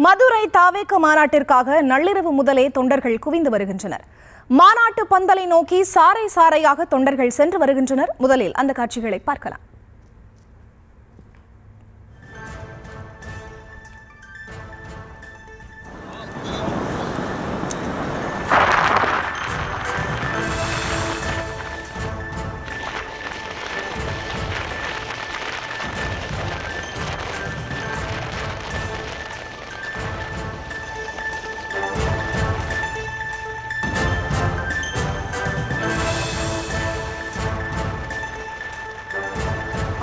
மதுரை தாவேக மாநாட்டிற்காக நள்ளிரவு முதலே தொண்டர்கள் குவிந்து வருகின்றனர். மாநாட்டு பந்தலை நோக்கி சாறை சாறையாக தொண்டர்கள் சென்று வருகின்றனர். முதலில் அந்த காட்சிகளை பார்க்கலாம்.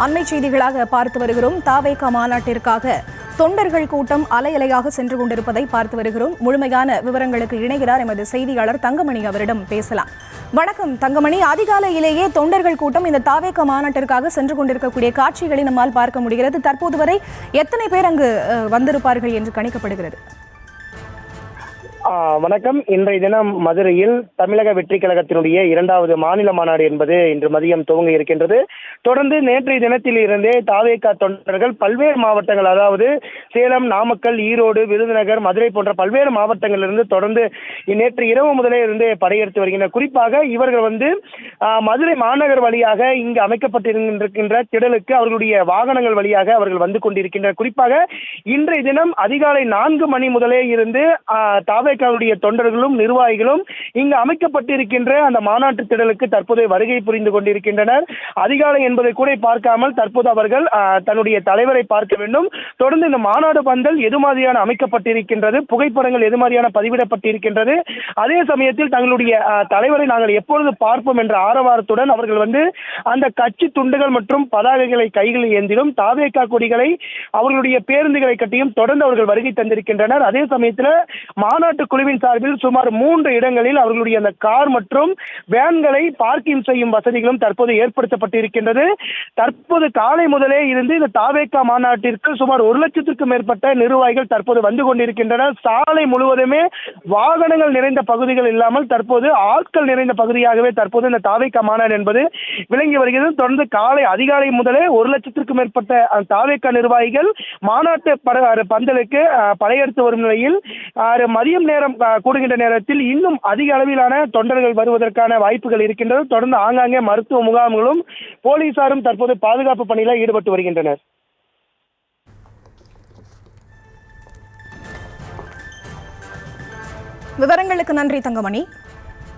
அண்மை செய்திகளாக பார்த்து வருகிறோம். தாவேக மாநாட்டிற்காக தொண்டர்கள் கூட்டம் அலையலையாக சென்று கொண்டிருப்பதை பார்த்து வருகிறோம். முழுமையான விவரங்களுக்கு இணைகிறார் எமது செய்தியாளர் தங்கமணி. அவரிடம் பேசலாம். வணக்கம் தங்கமணி. அதிகாலையிலேயே தொண்டர்கள் கூட்டம் இந்த தாவேக மாநாட்டிற்காக சென்று கொண்டிருக்கக்கூடிய காட்சிகளை நம்மால் பார்க்க முடிகிறது. தற்போது வரை எத்தனை பேர் அங்கு வந்திருப்பார்கள் என்று கணிக்கப்படுகிறது? வணக்கம். இன்றைய தினம் மதுரையில் தமிழக வெற்றி கழகத்தினுடைய 2வது மாநில மாநாடு என்பது இன்று மதியம் துவங்க இருக்கின்றது. தொடர்ந்து நேற்றைய தினத்தில் இருந்தே தாவேக தொண்டர்கள் பல்வேறு மாவட்டங்கள், அதாவது சேலம், நாமக்கல், ஈரோடு, விருதுநகர், மதுரை போன்ற பல்வேறு மாவட்டங்களிலிருந்து தொடர்ந்து நேற்று இரவு முதலே இருந்து படையெடுத்து வருகின்றனர். குறிப்பாக இவர்கள் மதுரை மாநகர் வழியாக இங்கு அமைக்கப்பட்டிருக்கின்ற திடலுக்கு அவர்களுடைய வாகனங்கள் வழியாக அவர்கள் வந்து கொண்டிருக்கின்றனர். குறிப்பாக இன்றைய தினம் அதிகாலை 4 மணி முதலே இருந்து தாவேகாவுடைய தொண்டர்களும் நிர்வாகிகளும் இங்கு அமைக்கப்பட்டிருக்கின்ற அந்த மாநாட்டு திடலுக்கு தற்போது வருகை புரிந்து கொண்டிருக்கின்றனர். அதிகாலை என்பதை கூட பார்க்காமல் தற்போது அவர்கள் தன்னுடைய தலைவரை பார்க்க வேண்டும். தொடர்ந்து இந்த மாநாடு பந்தல் எது மாதிரியான அமைக்கப்பட்டிருக்கின்றது, புகைப்படங்கள் எது மாதிரியான பதிவிடப்பட்டிருக்கின்றது, அதே சமயத்தில் தங்களுடைய தலைவரை நாங்கள் எப்பொழுது பார்ப்போம் என்ற ஆரவாரத்துடன் அவர்கள் அந்த கட்சி துண்டுகள் மற்றும் பதாகைகளை கைகளில் ஏந்திலும் தாவேகா கொடிகளை அவர்களுடைய பேருந்துகளை கட்டியும் தொடர்ந்து அவர்கள் வருகை தந்திருக்கின்றனர். அதே சமயத்தில் மாநாட்டு குழுவின் சார்பில் சுமார் 3 இடங்களில் அவர்களுடைய அந்த கார் மற்றும் வேன்களை பார்க்கிங் செய்யும் வசதிகளும் தற்போது ஏற்படுத்தப்பட்டிருக்கின்றது. தற்போது காலை முதலே இருந்து இந்த தாவேகா மாநாட்டிற்கு சுமார் 1 லட்சத்திற்கும் மேற்பட்ட நிர்வாகிகள் தற்போது வந்து கொண்டிருக்கின்றனர். சாலை முழுவதுமே வாகனங்கள் நிறைந்த பகுதிகள் இல்லாமல் தற்போது ஆட்கள் நிறைந்த பகுதியாகவே தற்போது இந்த தாவேகா மாநாடு என்பது விளங்கி வருகிறது. தொடர்ந்து காலை அதிகாலை முதலே 1 லட்சத்திற்கும் மேற்பட்ட தாவேகா நிர்வாகிகள் மாநாட்டு பந்தலுக்கு படையெடுத்து வரும் நிலையில் மதியம் நேரம் கூடுகின்ற நேரத்தில் இன்னும் அதிக அளவிலான தொண்டர்கள் வருவதற்கான வாய்ப்புகள் இருக்கின்றது. தொடர்ந்து ஆங்காங்கே மருத்துவ முகாம்களும் போலீசாரும் தற்போது பாதுகாப்பு பணியில் ஈடுபட்டு வருகின்றனர். விவரங்களுக்கு நன்றி தங்கமணி.